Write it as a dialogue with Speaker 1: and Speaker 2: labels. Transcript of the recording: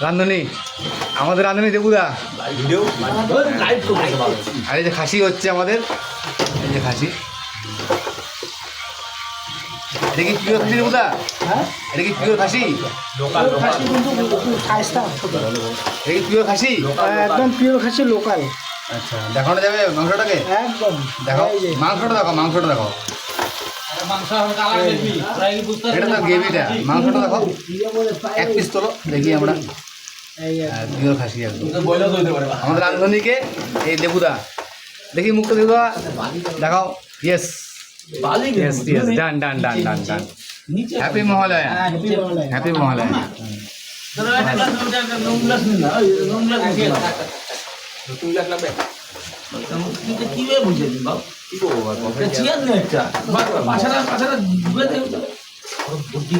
Speaker 1: রাঁধুনি, আমাদের রাঁধুনি দেবুদা। আর এই যে খাসি হচ্ছে আমাদের, এই যে খাসি। এটা কি পিওর খাসি দেবুদা? এটা কি পিওর খাসি? এটা কি পিওর খাসি?
Speaker 2: একদম পিওর খাসি, লোকাল।
Speaker 1: আচ্ছা, দেখানো যাবে মাংসটাকে?
Speaker 2: একদম
Speaker 1: দেখাও মাংসটা, দেখাও মাংসটা, দেখাও। এটা তো গ্রেভিটা, মাংসটা দেখাও। এক পিস তোলো দেখি আমরা। পিওর খাসি একদম আমাদের রাঁধুনিকে। এই দেবুদা, দেখি মুখটা দেবুদা দেখাও। Yes yes yes, done done done done done. Happy Mahalaya, happy Mahalaya.
Speaker 3: কিভাবে বুঝে দিন বাবু? কি করবো চেয়ার নেই একটা বাছারা বুঝে দেবে বুদ্ধি